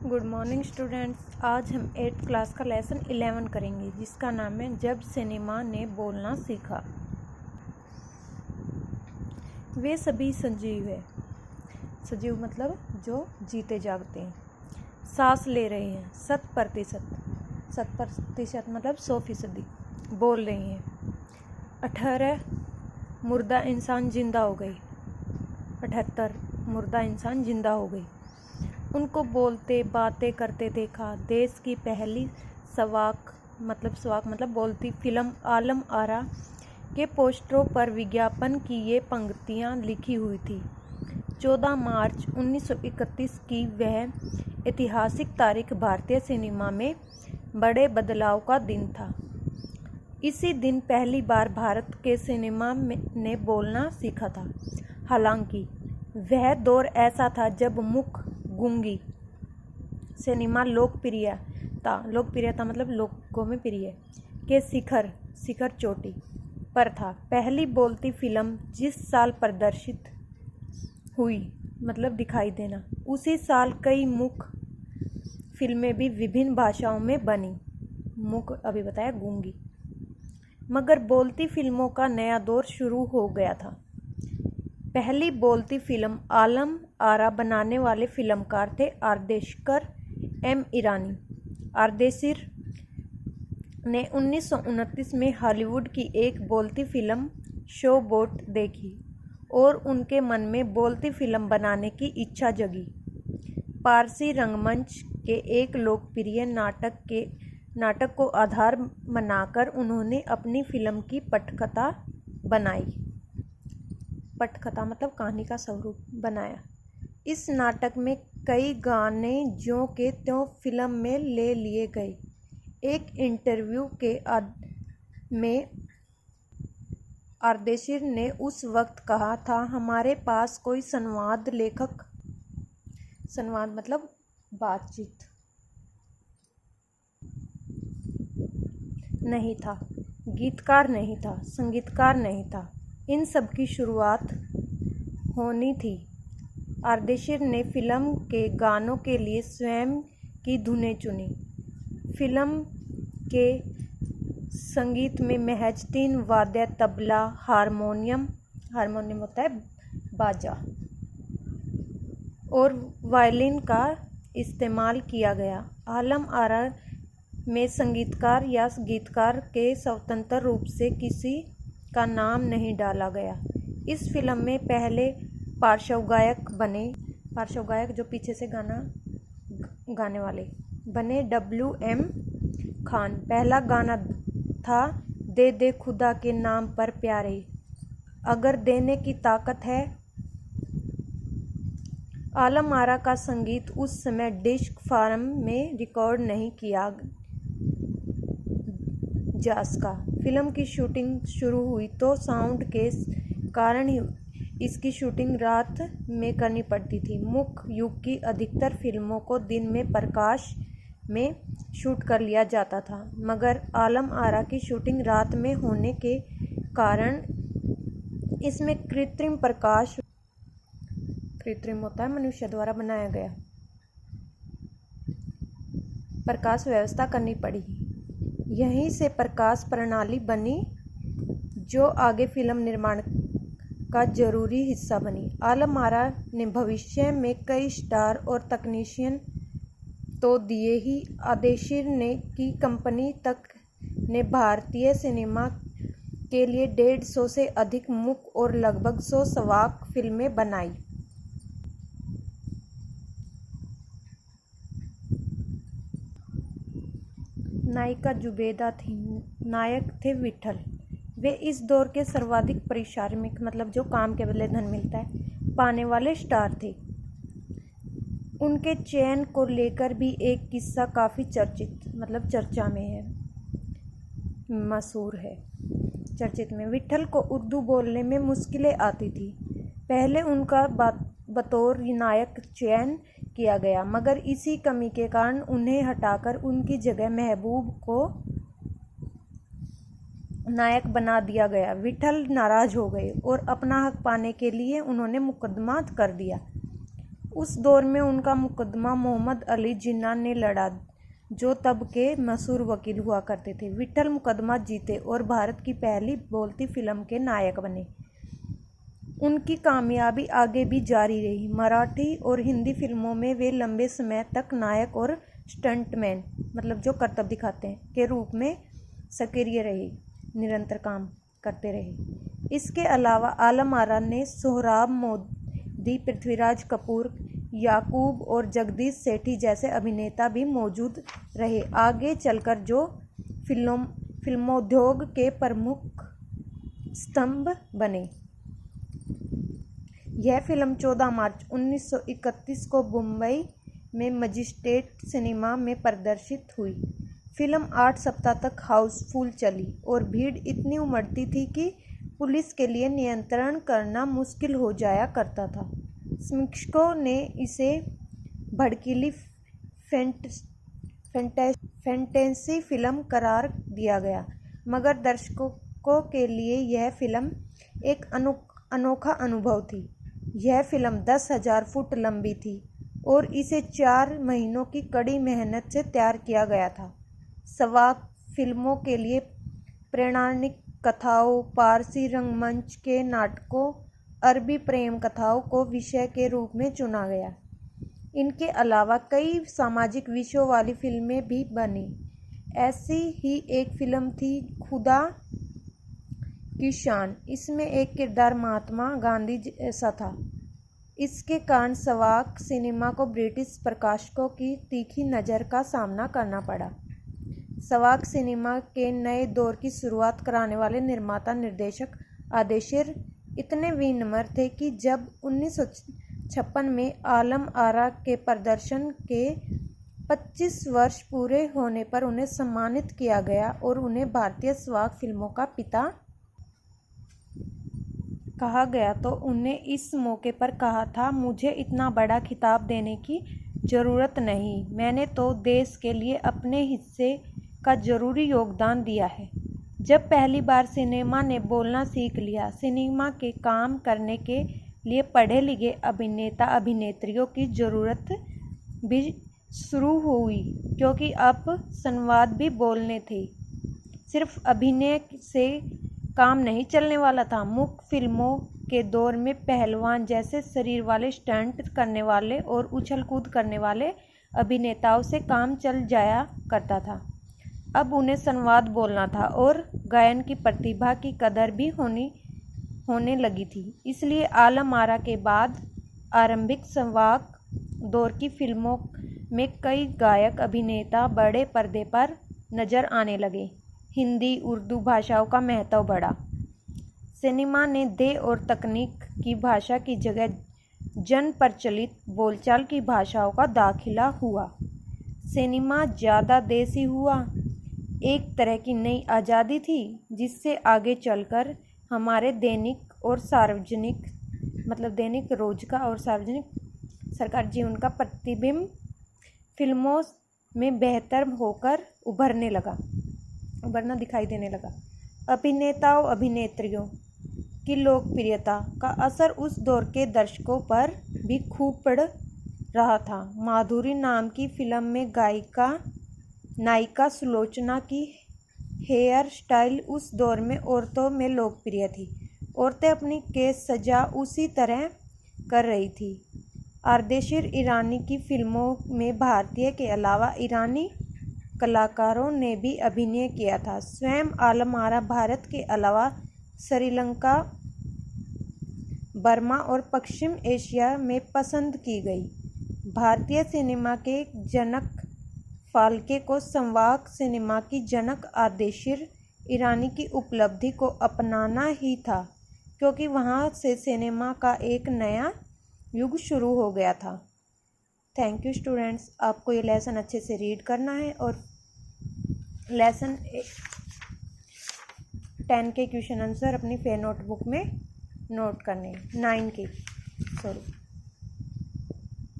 Good morning students. आज हम 8th class का लेसन 11 करेंगे जिसका नाम है जब सिनेमा ने बोलना सीखा। वे सभी सजीव है। सजीव मतलब जो जीते जागते हैं। सांस ले रहे हैं 100%। 100% मतलब 100%। बोल रही हैं। 18 मुर्दा इंसान जिंदा हो गई। 78 मुर्दा इंसान जिंदा हो गई। उनको बोलते बातें करते देखा। देश की पहली सवाक मतलब बोलती फिल्म आलम आरा के पोस्टरों पर विज्ञापन की ये पंक्तियाँ लिखी हुई थी। 14 मार्च 1931 की वह ऐतिहासिक तारीख भारतीय सिनेमा में बड़े बदलाव का दिन था। इसी दिन पहली बार भारत के सिनेमा ने बोलना सीखा था। हालांकि वह दौर ऐसा था जब मुख गूंगी सिनेमा लोकप्रियता मतलब लोगों में प्रिय के शिखर चोटी पर था। पहली बोलती फिल्म जिस साल प्रदर्शित हुई मतलब दिखाई देना, उसी साल कई मुख फिल्में भी विभिन्न भाषाओं में बनी। मुख अभी बताया गूंगी, मगर बोलती फिल्मों का नया दौर शुरू हो गया था। पहली बोलती फिल्म आलम आरा बनाने वाले फिल्मकार थे आर्देशिर एम ईरानी। आर्देशिर ने 1929 में हॉलीवुड की एक बोलती फिल्म शो बोट देखी और उनके मन में बोलती फिल्म बनाने की इच्छा जगी। पारसी रंगमंच के एक लोकप्रिय नाटक को आधार बनाकर उन्होंने अपनी फिल्म की पटकथा बनाई। पटकथा मतलब कहानी का स्वरूप बनाया। इस नाटक में कई गाने ज्यों के त्यों फिल्म में ले लिए गए। एक इंटरव्यू में आर्देशिर ने उस वक्त कहा था, हमारे पास कोई संवाद मतलब बातचीत नहीं था, गीतकार नहीं था, संगीतकार नहीं था। इन सब की शुरुआत होनी थी। आर्देशिर ने फिल्म के गानों के लिए स्वयं की धुनें चुनी। फिल्म के संगीत में महज 3 वाद्य तबला, हारमोनियम होता है बाजा, और वायलिन का इस्तेमाल किया गया। आलम आरा में संगीतकार या गीतकार के स्वतंत्र रूप से किसी का नाम नहीं डाला गया। इस फिल्म में पहले पार्श्व गायक जो पीछे से गाने वाले बने W.M. खान। पहला गाना था दे दे खुदा के नाम पर प्यारे, अगर देने की ताकत है। आलम आरा का संगीत उस समय डिस्क फार्म में रिकॉर्ड नहीं किया जा सका। फिल्म की शूटिंग शुरू हुई तो साउंड के कारण ही इसकी शूटिंग रात में करनी पड़ती थी। मुख्य युग की अधिकतर फिल्मों को दिन में प्रकाश में शूट कर लिया जाता था, मगर आलम आरा की शूटिंग रात में होने के कारण इसमें कृत्रिम होता है मनुष्य द्वारा बनाया गया प्रकाश व्यवस्था करनी पड़ी। यहीं से प्रकाश प्रणाली बनी जो आगे फिल्म निर्माण का जरूरी हिस्सा बनी। आलम आरा ने भविष्य में कई स्टार और तकनीशियन तो दिए ही, आर्देशिर ने की कंपनी तक ने भारतीय सिनेमा के लिए 150 से अधिक मुख और लगभग 100 सवाक फिल्में बनाई। नायिका जुबेदा थी, नायक थे विठल। वे इस दौर के सर्वाधिक पारिश्रमिक मतलब जो काम के बदले धन मिलता है पाने वाले स्टार थे। उनके चयन को लेकर भी एक किस्सा काफ़ी चर्चा में है, मशहूर है, चर्चित में। विठल को उर्दू बोलने में मुश्किलें आती थी। पहले उनका बतौर नायक चयन किया गया, मगर इसी कमी के कारण उन्हें हटाकर उनकी जगह महबूब को नायक बना दिया गया। विठल नाराज हो गए और अपना हक पाने के लिए उन्होंने मुकदमा कर दिया उस दौर में उनका मुकदमा मोहम्मद अली जिन्ना ने लड़ा, जो तब के मशहूर वकील हुआ करते थे। विट्ठल मुकदमा जीते और भारत की पहली बोलती फिल्म के नायक बने। उनकी कामयाबी आगे भी जारी रही। मराठी और हिंदी फिल्मों में वे लंबे समय तक नायक और स्टंटमैन, मतलब जो करतब दिखाते हैं, के रूप में सक्रिय रहे, निरंतर काम करते रहे। इसके अलावा आलम आरा ने सोहराब मोदी, पृथ्वीराज कपूर, याकूब और जगदीश सेठी जैसे अभिनेता भी मौजूद रहे, आगे चलकर जो फिल्मोद्योग के प्रमुख स्तंभ बने। यह फिल्म 14 मार्च 1931 को मुंबई में मजिस्ट्रेट सिनेमा में प्रदर्शित हुई। फिल्म 8 सप्ताह तक हाउसफुल चली और भीड़ इतनी उमड़ती थी कि पुलिस के लिए नियंत्रण करना मुश्किल हो जाया करता था। समीक्षकों ने इसे भड़कीली फैंटेसी फिल्म करार दिया गया, मगर दर्शकों के लिए यह फिल्म एक अनोखा अनुभव थी। यह फिल्म 10,000 फुट लंबी थी और इसे 4 महीनों की कड़ी मेहनत से तैयार किया गया था। सवाक फिल्मों के लिए पौराणिक कथाओं, पारसी रंगमंच के नाटकों, अरबी प्रेम कथाओं को विषय के रूप में चुना गया। इनके अलावा कई सामाजिक विषयों वाली फिल्में भी बनी। ऐसी ही एक फिल्म थी खुदा की शान। इसमें एक किरदार महात्मा गांधी जैसा था। इसके कारण सवाक सिनेमा को ब्रिटिश प्रकाशकों की तीखी नज़र का सामना करना पड़ा। सवाक सिनेमा के नए दौर की शुरुआत कराने वाले निर्माता निर्देशक आदेशिर इतने विनम्र थे कि जब 1956 में आलम आरा के प्रदर्शन के 25 वर्ष पूरे होने पर उन्हें सम्मानित किया गया और उन्हें भारतीय सवाक फिल्मों का पिता कहा गया, तो उन्हें इस मौके पर कहा था, मुझे इतना बड़ा खिताब देने की ज़रूरत नहीं, मैंने तो देश के लिए अपने हिस्से का ज़रूरी योगदान दिया है। जब पहली बार सिनेमा ने बोलना सीख लिया, सिनेमा के काम करने के लिए पढ़े लिखे अभिनेता अभिनेत्रियों की ज़रूरत भी शुरू हुई, क्योंकि अब संवाद भी बोलने थे। सिर्फ अभिनय से काम नहीं चलने वाला था। मुख्य फिल्मों के दौर में पहलवान जैसे शरीर वाले, स्टंट करने वाले और उछल कूद करने वाले अभिनेताओं से काम चल जाया करता था। अब उन्हें संवाद बोलना था और गायन की प्रतिभा की कदर भी होने लगी थी। इसलिए आलम आरा के बाद आरंभिक सवाक दौर की फिल्मों में कई गायक अभिनेता बड़े पर्दे पर नजर आने लगे। हिंदी, उर्दू भाषाओं का महत्व बढ़ा। सिनेमा ने देह और तकनीक की भाषा की जगह जन प्रचलित बोलचाल की भाषाओं का दाखिला हुआ। सिनेमा ज़्यादा देसी हुआ। एक तरह की नई आज़ादी थी, जिससे आगे चलकर हमारे दैनिक रोज और सार्वजनिक सरकार जीवन का प्रतिबिंब फिल्मों में बेहतर होकर उभरना दिखाई देने लगा। अभिनेताओं अभिनेत्रियों की लोकप्रियता का असर उस दौर के दर्शकों पर भी खूब पड़ रहा था। माधुरी नाम की फिल्म में नायिका सुलोचना की हेयर स्टाइल उस दौर में औरतों में लोकप्रिय थी। औरतें अपनी केस सजा उसी तरह कर रही थी। आर्देशिर ईरानी की फिल्मों में भारतीय के अलावा ईरानी कलाकारों ने भी अभिनय किया था। स्वयं आलम आरा भारत के अलावा श्रीलंका, बर्मा और पश्चिम एशिया में पसंद की गई। भारतीय सिनेमा के जनक फाल्के को संवाक सिनेमा की जनक आर्देशिर ईरानी की उपलब्धि को अपनाना ही था, क्योंकि वहाँ से सिनेमा का एक नया युग शुरू हो गया था। Thank you students. आपको ये लेसन अच्छे से रीड करना है और लेसन 10 के क्वेश्चन आंसर अपनी फेयर नोटबुक में नोट करने हैं। 9 के